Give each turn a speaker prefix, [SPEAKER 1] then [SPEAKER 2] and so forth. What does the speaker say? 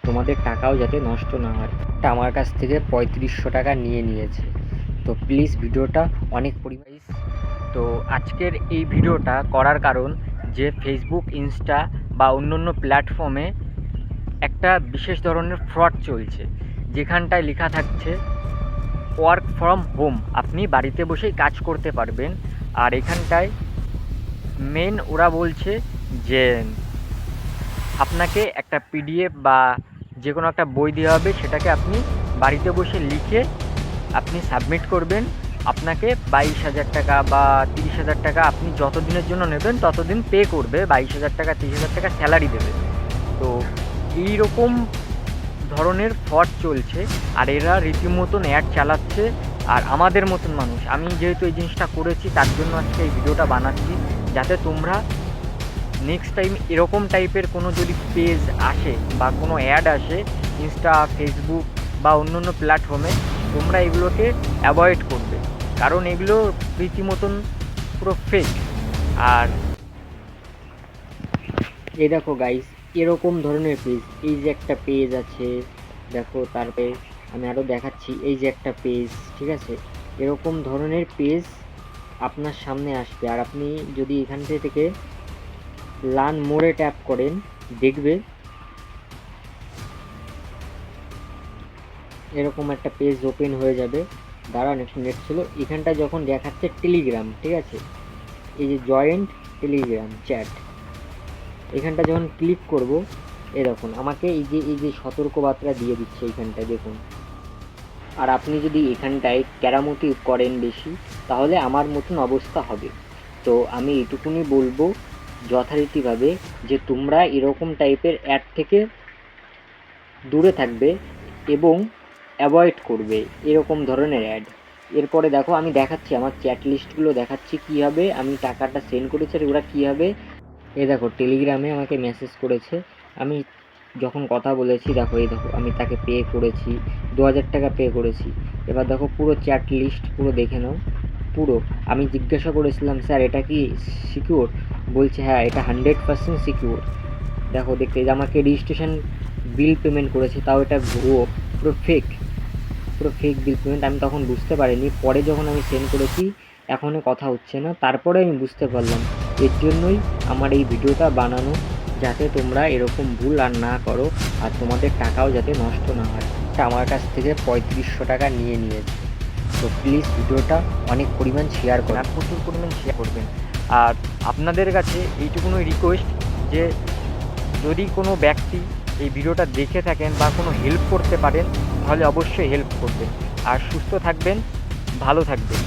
[SPEAKER 1] তোমাদের টাকাও যাতে নষ্ট না হয়। এটা আমার কাছ থেকে 3500 টাকা নিয়েছে। তো প্লিজ ভিডিওটা অনেক পরিমাণ। তো আজকের এই ভিডিওটা করার কারণ যে ফেসবুক, ইনস্টা বা অন্য প্ল্যাটফর্মে একটা বিশেষ ধরনের ফ্রড চলছে, যেখানটায় লেখা থাকছে ওয়ার্ক ফ্রম হোম, আপনি বাড়িতে বসেই কাজ করতে পারবেন। আর এখানটায় মেন ওরা বলছে যে আপনাকে একটা পিডিএফ বা যে কোনো একটা বই দেওয়া হবে, সেটাকে আপনি বাড়িতে বসে লিখে আপনি সাবমিট করবেন। আপনাকে 22,000 টাকা বা 30,000 টাকা আপনি যত দিনের জন্য নেবেন ততদিন পে করবে, 22,000 টাকা 30,000 টাকা স্যালারি দেবে। তো এই রকম ধরনের ফ্রড চলছে, আর এরা রীতিমতন অ্যাড চালাচ্ছে। আর আমাদের মতন মানুষ, আমি যেহেতু এই জিনিসটা করেছি তার জন্য আজকে এই ভিডিওটা বানাচ্ছি, যাতে তোমরা নেক্সট টাইম এরকম টাইপের কোনো যদি পেজ আসে বা কোনো অ্যাড আসে ইনস্টা, ফেসবুক বা অন্য প্ল্যাটফর্মে, তোমরা এগুলোকে অ্যাভয়েড করবে, কারণ এগুলো রীতিমতন পুরো ফেক। আর এই দেখো গাইস, এরকম ধরনের পেজ, এই যে একটা পেজ আছে দেখো, তারপরে আমি আরও দেখাচ্ছি, এই যে একটা পেজ, ঠিক আছে, এরকম ধরনের পেজ আপনার সামনে আসবে। আর আপনি যদি এখান থেকে লার্ন মোরে ট্যাপ করেন, দেখবে এরকম একটা পেজ ওপেন হয়ে যাবে। দাঁড়ান একটু নেট ছিল, এখানটা যখন দেখাচ্ছে টেলিগ্রাম, ঠিক আছে, এই যে জয়েন্ট টেলিগ্রাম চ্যাট, এখানটা যখন ক্লিক করব, দেখুন আমাকে এই যে সতর্কবার্তা দিয়ে দিচ্ছে এইখানটায়, দেখুন। আর আপনি যদি এখানটায় কেরামতি করেন বেশি, তাহলে আমার মতন অবস্থা হবে। তো আমি এইটুকুনি বলবো যথারীতিভাবে, যে তোমরা এরকম টাইপের অ্যাড থেকে দূরে থাকবে এবং অ্যাভয়েড করবে এরকম ধরনের অ্যাড। এরপরে দেখো আমি দেখাচ্ছি আমার চ্যাট লিস্টগুলো দেখাচ্ছি কীভাবে আমি টাকাটা সেন্ড করেছি আর ওরা কীভাবে। দেখো টেলিগ্রামে আমাকে মেসেজ করেছে, আমি যখন কথা বলেছি, দেখো দেখো আমি তাকে পে করেছি, 2,000 টাকা পে করেছি। এবার দেখো পুরো চ্যাট লিস্ট পুরো দেখে নাও। পুরো আমি জিজ্ঞাসা করেছিলাম, স্যার এটা কি সিকিউর? বলছে হ্যাঁ, এটা 100% সিকিউর। দেখো দেখতে, যে আমাকে রেজিস্ট্রেশন বিল পেমেন্ট করেছে, তাও এটা ভুয়ো, পুরো ফেক, পুরো ফেক বিল পেমেন্ট। আমি তখন বুঝতে পারিনি, পরে যখন আমি সেন্ড করেছি এখনও কথা হচ্ছে না, তারপরে আমি বুঝতে পারলাম। এর জন্যই আমার এই ভিডিওটা বানানো, যাতে তোমরা এরকম ভুল আর না করো, আর তোমাদের টাকাও যাতে নষ্ট না হয়। এটা আমার কাছ থেকে 3500 টাকা নিয়েছে। তো প্লিজ ভিডিওটা অনেক পরিমাণ শেয়ার করুন, আর প্রচুর পরিমাণ শেয়ার করবেন। আর আপনাদের কাছে এইটুকুনই রিকোয়েস্ট, যে যদি কোনো ব্যক্তি এই ভিডিওটা দেখে থাকেন বা কোনো হেল্প করতে পারেন, তাহলে অবশ্যই হেল্প করবেন। আর সুস্থ থাকবেন, ভালো থাকবেন।